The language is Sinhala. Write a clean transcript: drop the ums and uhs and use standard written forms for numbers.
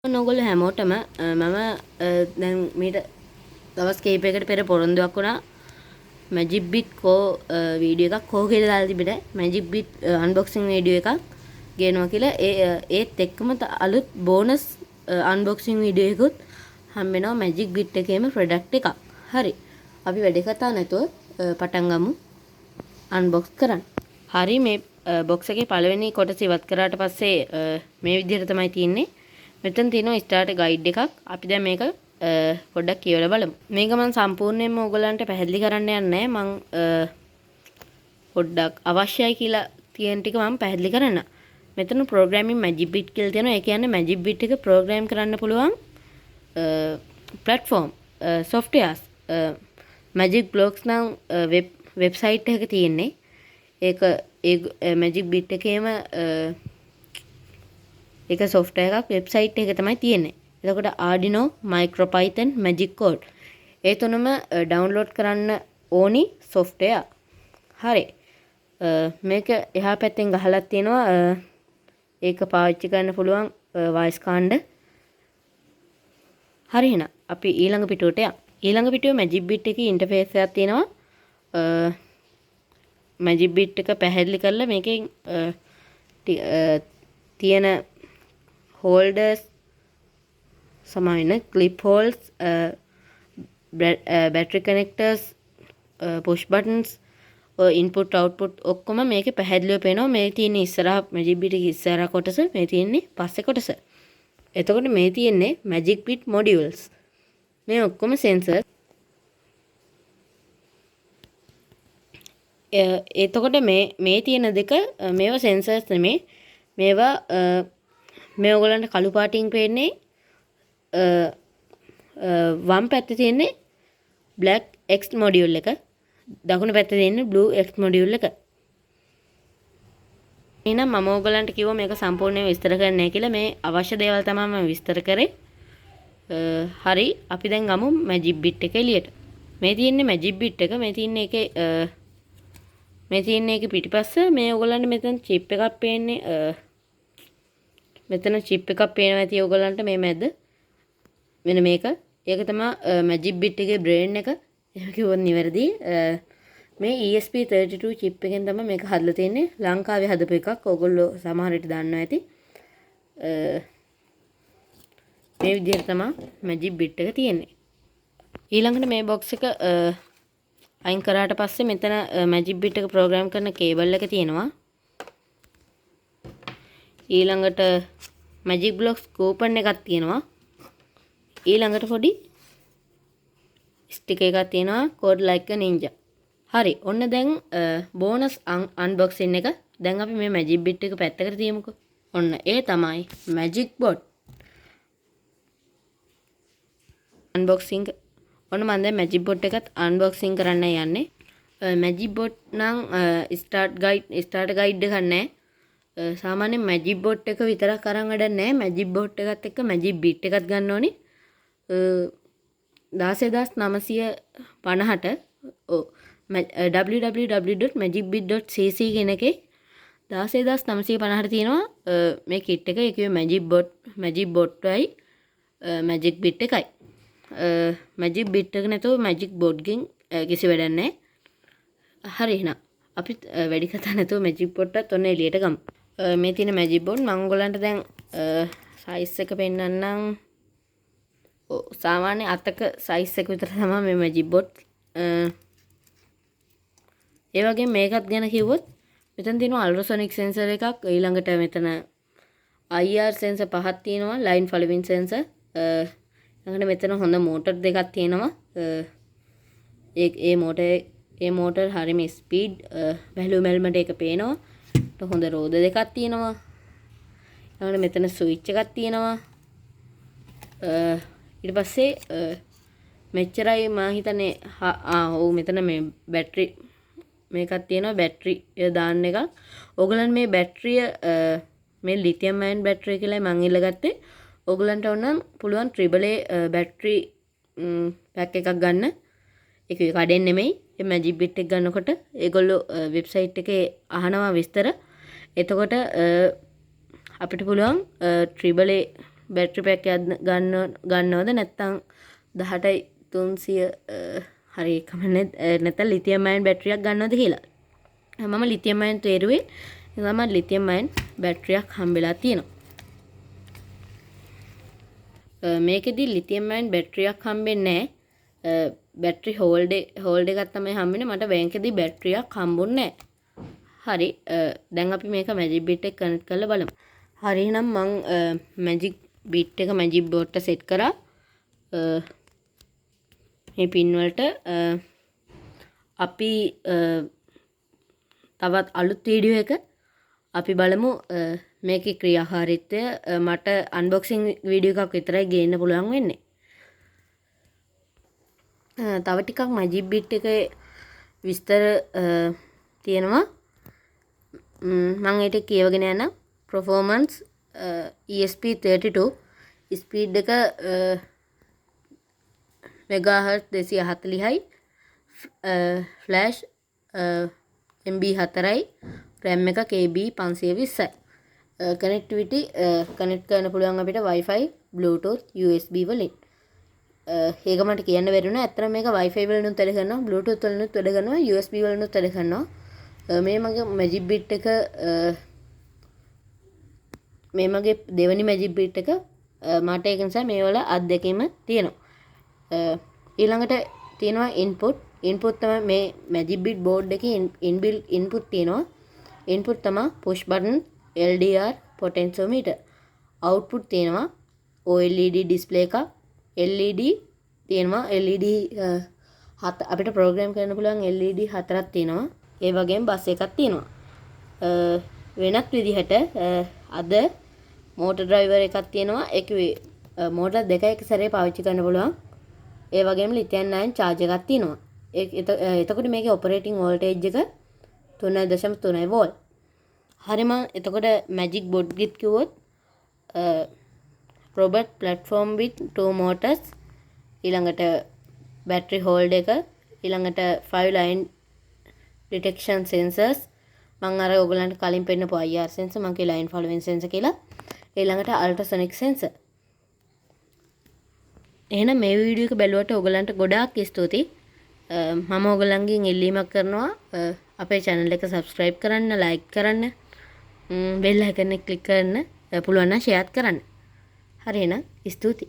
ඔයගොල්ලෝ හැමෝටම මම දැන් මීට දවස් කිහිපයකට පෙර පොරොන්දුවක් වුණා Magicbit කෝ වීඩියෝ එකක් කෝ කියලා දාලා තිබෙන්නේ Magicbit අන්බොක්සින් වීඩියෝ එකක් ගේනවා කියලා ඒත් එක්කම අලුත් බෝනස් අන්බොක්සින් වීඩියෝ එකකුත් හම්බ වෙනවා Magicbit එකේම ප්‍රොඩක්ට් එකක්. හරි. අපි වැඩි කතා නැතුව පටන් ගමු අන්බොක්ස් කරන්න. හරි මේ බොක්ස් එකේ පළවෙනි කොටස ඉවත් කරාට පස්සේ මේ විදිහට තමයි තියෙන්නේ. මෙතන තියෙනවා ස්ටාර්ට් ගයිඩ් එකක්. අපි දැන් මේක පොඩ්ඩක් කියවලා බලමු. මේක මම සම්පූර්ණයෙන්ම ඕගලන්ට පැහැදිලි කරන්න යන්නේ නැහැ. මම පොඩ්ඩක් අවශ්‍යයි කියලා තියෙන ටික මම පැහැදිලි කරන්න. මෙතන ප්‍රෝග්‍රෑමින් Magicbit කියලා තියෙනවා. ඒ කියන්නේ Magicbit එක ප්‍රෝග්‍රෑම් කරන්න පුළුවන් platform softwares. Magic Blocks නම් වෙබ්සයිට් එකක තියෙන්නේ. ඒක Magicbit එකේම ඒක software එකක් වෙබ්සයිට් එක තමයි තියෙන්නේ. එතකොට Arduino, MicroPython, Magic Code. ඒ තුනම ඩවුන්ලෝඩ් කරන්න ඕනි software. හරි. මේක එහා පැත්තෙන් ගහලා තියෙනවා ඒක පාවිච්චි කරන්න පුළුවන් voice කාණ්ඩ. හරි එහෙනම් අපි ඊළඟ පිටුවට යමු. ඊළඟ පිටුවේ Magicbit එකේ ඉන්ටර්ෆේස් එකක් තියෙනවා. Magicbit එක පැහැදිලි කරලා මේකෙන් තියෙන holders සමාන clip holes battery connectors push buttons input output ඔක්කොම මේකේ පැහැදිලිව පේනවා. මේ තියෙන ඉස්සරහා Magicbit එකේ ඉස්සරහා කොටස, මේ තියෙන්නේ පස්සේ කොටස. එතකොට මේ තියෙන්නේ Magicbit modules. මේ ඔක්කොම sensors. එතකොට මේ තියෙන දෙක මේවා sensors නෙමේ. මේවා මේ ඔයගලන්ට කළු පාටින් පේන්නේ වම් පැත්තේ තියෙන්නේ black X module එක, දකුණු පැත්තේ තියෙන්නේ blue X module එක. එහෙනම් මම ඔයගලන්ට කිව්වා මේක සම්පූර්ණයෙන් විස්තර කරන්න නැහැ කියලා. මේ අවශ්‍ය දේවල් තමයි මම විස්තර කරේ. හරි අපි දැන් ගමු Magicbit එක එළියට. මේ තියෙන්නේ Magicbit එක. මේ තියෙන්නේ ඒකේ පිටිපස්ස. මේ ඔයගලන්ට මෙතන chip එකක් පේන්නේ. මෙතන chip එකක් පේනවා ඇති ඔයගලන්ට මේ මැද. මෙන්න මේක. ඒක තමයි Magicbit එකේ brain එක. එහෙම කිව්වොත් නිවැරදි. මේ ESP32 chip එකෙන් තමයි මේක හදලා තියෙන්නේ. ලංකාවේ හදපු එකක්. ඔයගොල්ලෝ සමහර විට දන්නවා ඇති. මේ විදිහට තමයි Magicbit එක තියෙන්නේ. ඊළඟට මේ box එක අයින් කරාට පස්සේ මෙතන Magicbit එක ප්‍රෝග්‍රෑම් කරන කේබල් එක තියෙනවා. ඊළඟට Magic Blocks coupon එකක් තියෙනවා. ඊළඟට පොඩි ස්ටිකර් එකක් තියෙනවා code like a ninja. හරි. ඔන්න දැන් බෝනස් අන්බොක්සින් එක. දැන් අපි මේ Magicbit එක පැත්තකට තියමුකෝ. ඔන්න ඒ තමයි Magicbot unboxing. ඔන්න මම දැන් Magicbot එකත් unboxing කරන්න යන්නේ. Magicbot නම් start guide එකක් නැහැ. සාමාන්‍යයෙන් Magicbot එක විතරක් අරන් වැඩක් නැහැ. Magicbot එකත් එක්ක Magicbit එකත් ගන්න ඕනේ. 16950ට www.magicbit.cc කියන එකේ 16950ට තියෙනවා මේ kit එක. ඒකේ Magicbotයි Magicbit එකයි. Magicbit එක නැතුව Magicbot ගෙන් කිසි වැඩක් නැහැ. හරි එහෙනම් අපි වැඩි කතා නැතුව Magicbotත් ඔන්න එළියට ගමු. මේ තියෙන Magicbot මම ඔයගලන්ට දැන් size එක පෙන්නන්නම්. සාමාන්‍ය අතක size එක විතර තමයි මේ Magicbot. ඒ වගේම මේකත් ගැන කිව්වොත් මෙතන තියෙනවා ultrasonic sensor එකක්. ඊළඟට මෙතන IR sensor පහක් තියෙනවා. line following sensor. ඊළඟට මෙතන හොඳ motor දෙකක් තියෙනවා. ඒ motor හරිම speed value measurement එක පේනවා. හොඳ රෝද දෙකක් තියෙනවා. ඊළඟට මෙතන switch එකක් තියෙනවා. ඊට පස්සේ මෙච්චරයි මම හිතන්නේ. ඔව් මෙතන මේ බැටරි මේකක් තියෙනවා. බැටරි දාන්න එකක්. ඕගලන් මේ බැටරිය මේ ලිතියම් අයන් බැටරි කියලායි මම ඉල්ලගත්තේ. ඕගලන්ට ඕනම් පුළුවන් AAA බැටරි පැක් එකක් ගන්න. ඒක කඩෙන් නෙමෙයි. මේ Magicbit එක ගන්නකොට ඒගොල්ලෝ වෙබ්සයිට් එකේ අහනවා විස්තර. එතකොට අපිට පුළුවන් AAA බැටරි පැක් එකක් ගන්නවද නැත්නම් 18යි 300 හරි කමන්නේ නැත්නම් ලිතියම් අයන් බැටරියක් ගන්නවද කියලා. මම ලිතියම් අයන් තේරුවේ. මම ලිතියම් අයන් බැටරියක් හම්බෙලා තියෙනවා. මේකෙදි ලිතියම් අයන් බැටරියක් හම්බෙන්නේ නැහැ. බැටරි හෝල්ඩ් එකක් තමයි හම්බෙන්නේ. මට බැංකෙදි බැටරියක් හම්බුන්නේ නැහැ. හරි. දැන් අපි මේක Magicbit එක කනෙක්ට් කරලා බලමු. හරි එහෙනම් මම Magicbit එක Magicboard එකට සෙට් කරා. මේ පින් වලට අපි තවත් අලුත් වීඩියෝ එක අපි බලමු. මේකේ ක්‍රියාකාරීත්වය මට අන්බොක්සිං වීඩියෝ එකක් විතරයි ගේන්න පුළුවන් වෙන්නේ. තව ටිකක් Magicbit එකේ විස්තර තියෙනවා. මම ඒක කියවගෙන යනවා. performance ESP32 ස්පීඩ් එක මෙගාහර්ට් 240යි ෆ්ලෑෂ් MB 4යි RAM එක KB 520යි කනෙක්ටිවිටි කනෙක්ට් කරන්න පුළුවන් අපිට Wi-Fi Bluetooth USB වලින්. ඒක මට කියන්න බැරි වුණා. ඇත්තටම මේක Wi-Fi වලිනුත් වැඩ කරනවා, Bluetooth වලිනුත් වැඩ කරනවා, USB වලිනුත් වැඩ කරනවා. මේ මගේ Magicbit එක මේ මගේ දෙවෙනි Magicbit එක මට ඒක නිසා මේ වල අත්දැකීම තියෙනවා. ඊළඟට තියෙනවා input තමයි මේ Magicbit board එකේ inbuilt input තියෙනවා. input තමයි push button, LDR, potentiometer. output තියෙනවා OLED display එකක්, LED තියෙනවා. LED අපිට program කරන්න පුළුවන් LED 4ක් තියෙනවා. ඒ වගේම බස් එකක් තියෙනවා. වෙනත් විදිහට අද motor driver එකක් තියෙනවා. ඒකේ motor දෙක එක සැරේ පාවිච්චි කරන්න පුළුවන්. ඒ වගේම ලිතියම් අයන් charge එකක් තියෙනවා. එතකොට මේකේ operating voltage එක 3.3 volt. හරි මම එතකොට Magicboard ගිත් කිව්වොත් robot platform with 2 motors, ඊළඟට battery hold එක, ඊළඟට 5 line detection sensors, මම අර ඔයගලන්ට කලින් පෙන්නපු IR sensor, මම කියලා line following sensor කියලා, ඊළඟට ultrasonic sensor. එහෙනම් මේ වීඩියෝ එක බැලුවට ඔයගලන්ට ගොඩාක් ස්තුතියි. මම ඔයගලන්ගෙන් ඉල්ලීමක් කරනවා අපේ channel එක subscribe කරන්න, like කරන්න, bell icon එක click කරන්න, පුළුවන් නම් share කරන්න. හරි එහෙනම් ස්තුතියි.